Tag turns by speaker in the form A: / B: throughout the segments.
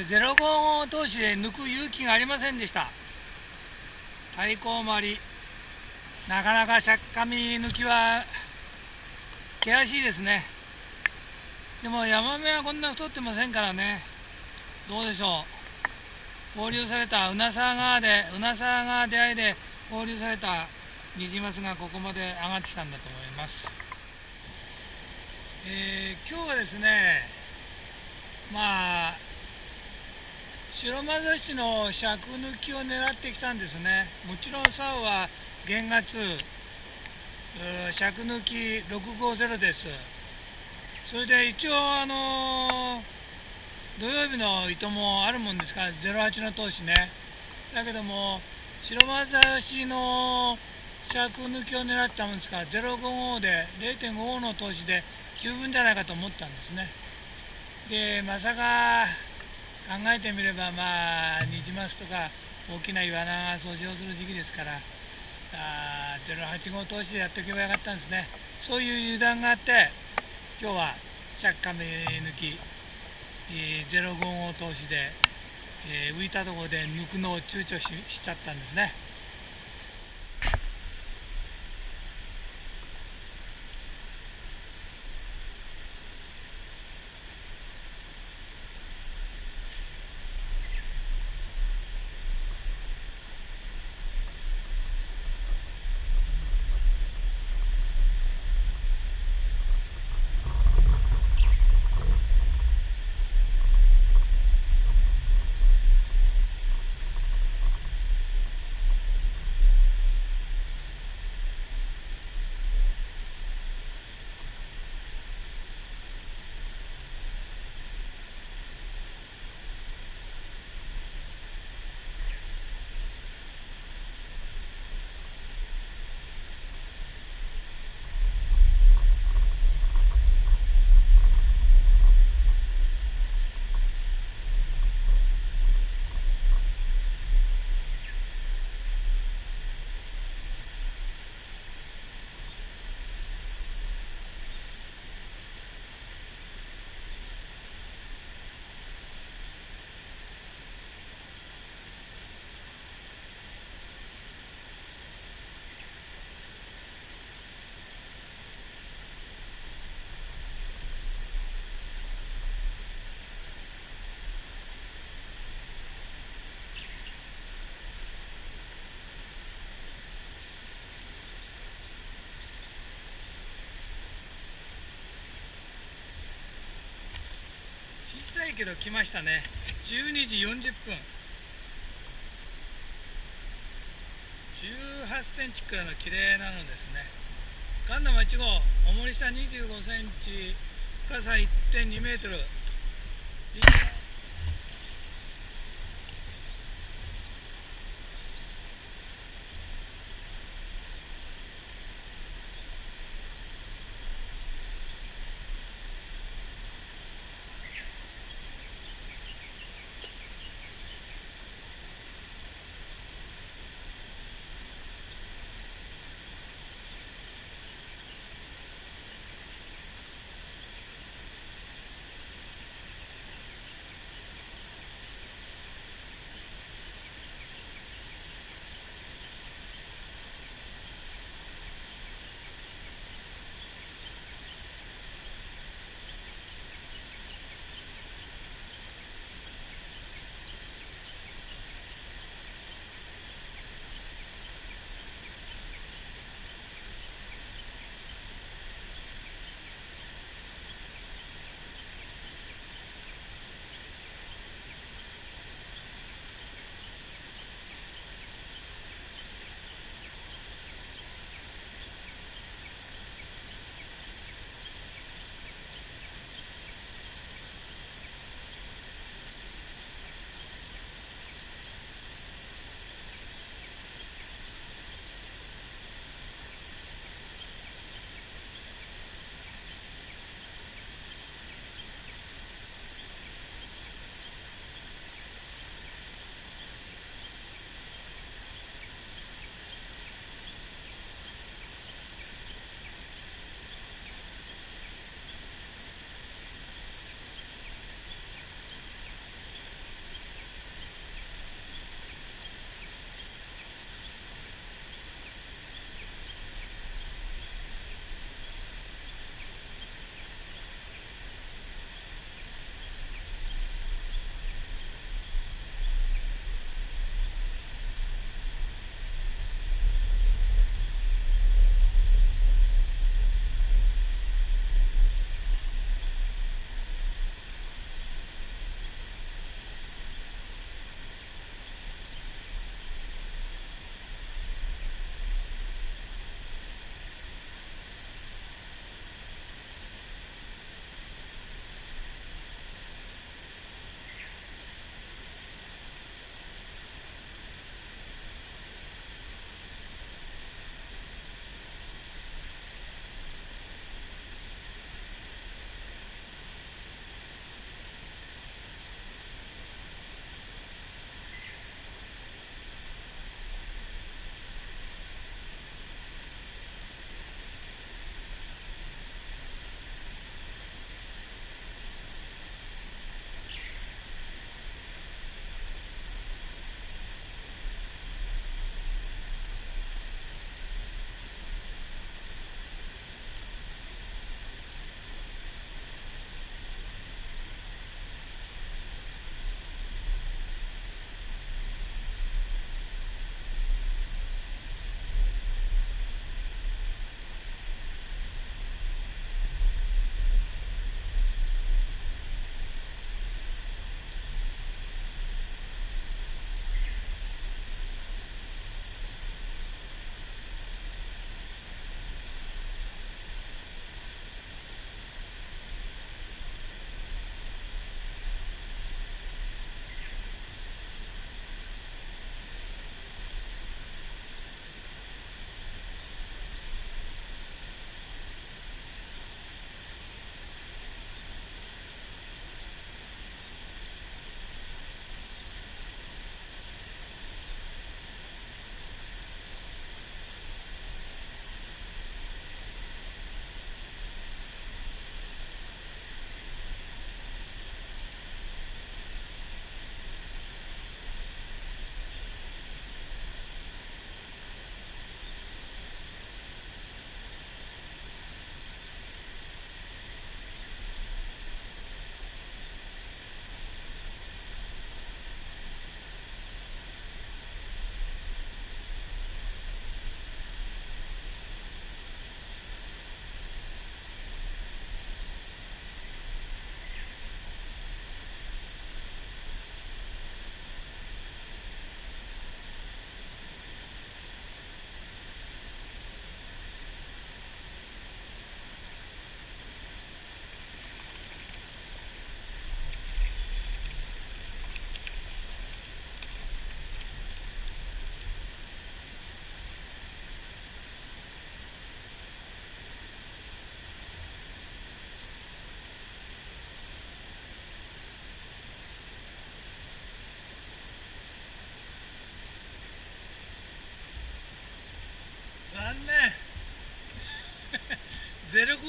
A: 05号投手で抜く勇気がありませんでした。対抗もあり、なかなかしゃっかみ抜きは険しいですね。でもヤマメはこんな太ってませんからね。どうでしょう。放流されたうなさが出会いで放流されたニジマスがここまで上がってきたんだと思います。今日はですね、まあ白マザシの尺抜きを狙ってきたんですね。もちろん竿は原月尺抜き650です。それで一応土曜日の糸もあるもんですから08の投資ね。だけども白マザシの尺抜きを狙ったもんですから055で 0.55 の投資で十分じゃないかと思ったんですね。でまさか考えてみればニジマスとか大きなイワナが掃除をする時期ですから085投資でやっておけばよかったんですね。そういう油断があって今日はシャッカメ抜き055投資で、浮いたところで抜くのを躊躇 しちゃったんですね。小さいけど来ましたね。12時40分18センチくらいの綺麗なのですね。ガンダム1号重り下25センチ深さ 1.2 メートル。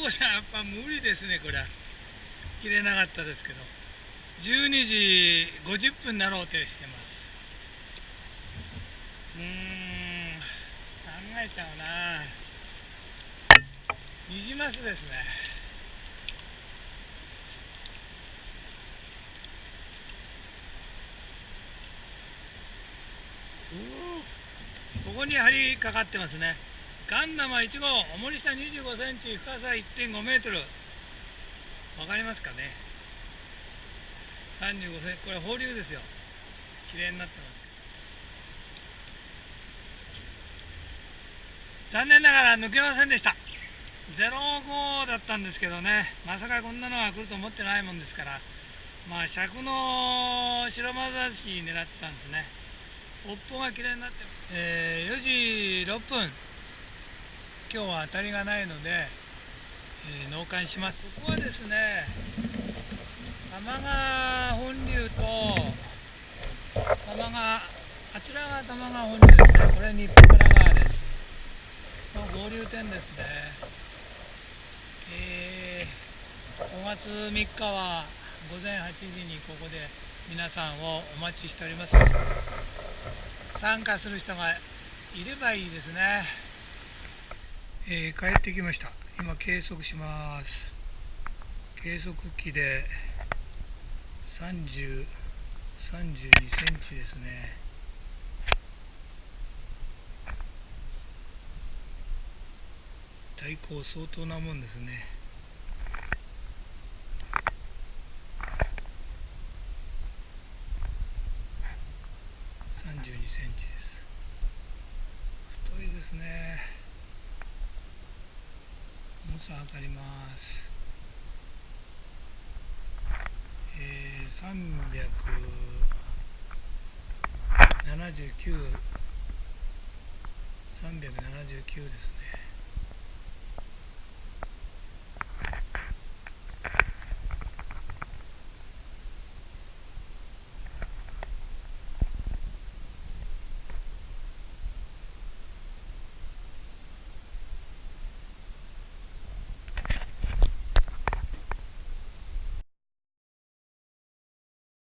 A: じゃやっぱ無理ですね。これは切れなかったですけど、12時50分になろうとしてます。考えちゃうな。ニジマスですね。ここに針かかってますね。ガンナマ1号、重り下25センチ、深さ1.5メートル。わかりますかね。35センチ、これ放流ですよ。綺麗になってますけど。残念ながら抜けませんでした。05だったんですけどね、まさかこんなのが来ると思ってないもんですから、まあ尺の白マザシ狙ってたんですね。尾っぽが綺麗になってます。4時6分、今日は当たりがないので、納棺します。ここはですね、玉川本流と玉川、あちらが玉川本流ですね。これ日本原川です。の合流点ですね。5月3日は午前8時にここで皆さんをお待ちしております。参加する人がいればいいですね。帰ってきました。今計測します。計測器で32センチですね。太鼓相当なもんですね。32センチです。太いですね。重さ測ります。379ですね。